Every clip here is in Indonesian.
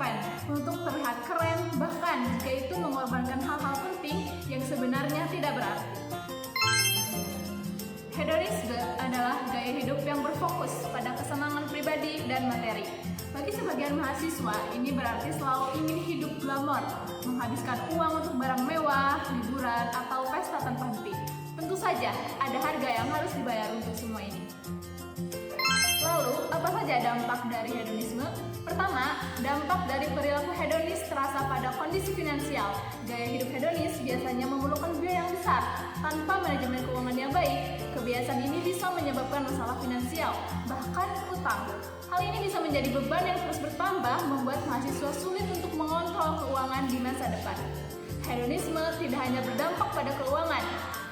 tren untuk terlihat keren, bahkan jika itu mengorbankan hal-hal penting yang sebenarnya tidak berarti. Hedonisme adalah gaya hidup yang berfokus pada kesenangan pribadi dan materi. Bagi sebagian mahasiswa, ini berarti selalu ingin hidup glamor, menghabiskan uang untuk barang mewah, liburan, atau pesta tanpa henti. Tentu saja, ada harga yang harus dibayar untuk semua ini. Lalu, apa saja dampak dari hedonisme? Pertama, dampak dari perilaku hedonis terasa pada kondisi finansial. Gaya hidup hedonis biasanya memerlukan biaya yang besar. Tanpa manajemen keuangan yang baik, kebiasaan ini bisa menyebabkan masalah finansial, bahkan utang. Hal ini bisa menjadi beban yang terus bertambah, membuat mahasiswa sulit untuk mengontrol keuangan di masa depan. Hedonisme tidak hanya berdampak pada keuangan,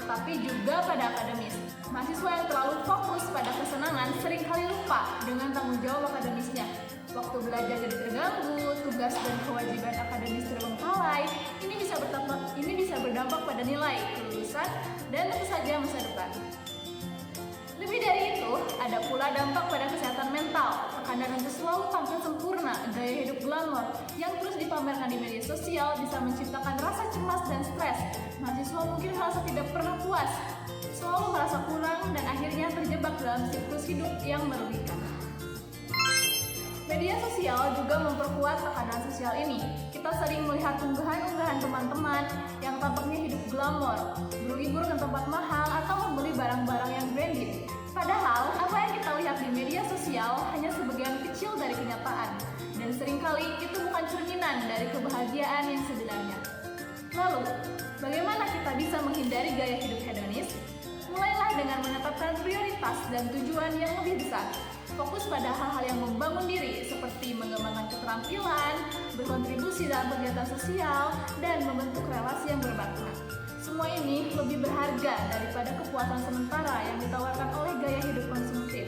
tetapi juga pada akademis. Mahasiswa yang terlalu fokus pada kesenangan seringkali lupa dengan tanggung jawab akademisnya. Waktu belajar jadi terganggu, tugas dan kewajiban akademis terbengkalai. Ini bisa berdampak pada nilai, kelulusan, dan tentu saja masa depan. Lebih dari itu, ada pula dampak pada kesehatan mental. Tekanan untuk selalu tampil sempurna, gaya hidup glamor yang terus dipamerkan di media sosial bisa menciptakan rasa cemas dan stres. Mahasiswa mungkin merasa tidak pernah puas, selalu merasa kurang, dan akhirnya terjebak dalam siklus hidup yang merugikan. Media sosial juga memperkuat tekanan sosial ini. Kita sering melihat unggahan-unggahan teman-teman yang tampaknya hidup glamor, berlibur ke tempat mahal, atau membeli barang-barang yang branded. Padahal, apa yang kita lihat di media sosial hanya sebagian kecil dari kenyataan, dan seringkali itu bukan cerminan dari kebahagiaan yang sebenarnya. Lalu, bagaimana kita bisa menghindari gaya hidup hedonis? Mulailah dengan menetapkan prioritas dan tujuan yang lebih besar. Fokus pada hal-hal yang membangun diri, seperti mengembangkan keterampilan, berkontribusi dalam kegiatan sosial, dan membentuk relasi yang bermakna. Semua ini lebih berharga daripada kepuasan sementara yang ditawarkan oleh gaya hidup konsumtif.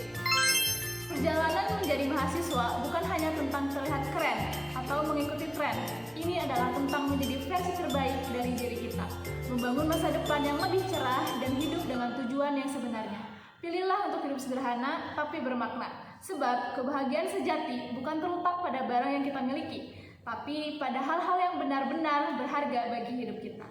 Perjalanan menjadi mahasiswa bukan hanya tentang terlihat keren atau mengikuti tren. Ini adalah tentang menjadi versi terbaik dari diri kita, membangun masa depan yang lebih cerah, dan hidup dengan tujuan yang sebenarnya. Pilihlah untuk hidup sederhana tapi bermakna, sebab kebahagiaan sejati bukan terletak pada barang yang kita miliki, tapi pada hal-hal yang benar-benar berharga bagi hidup kita.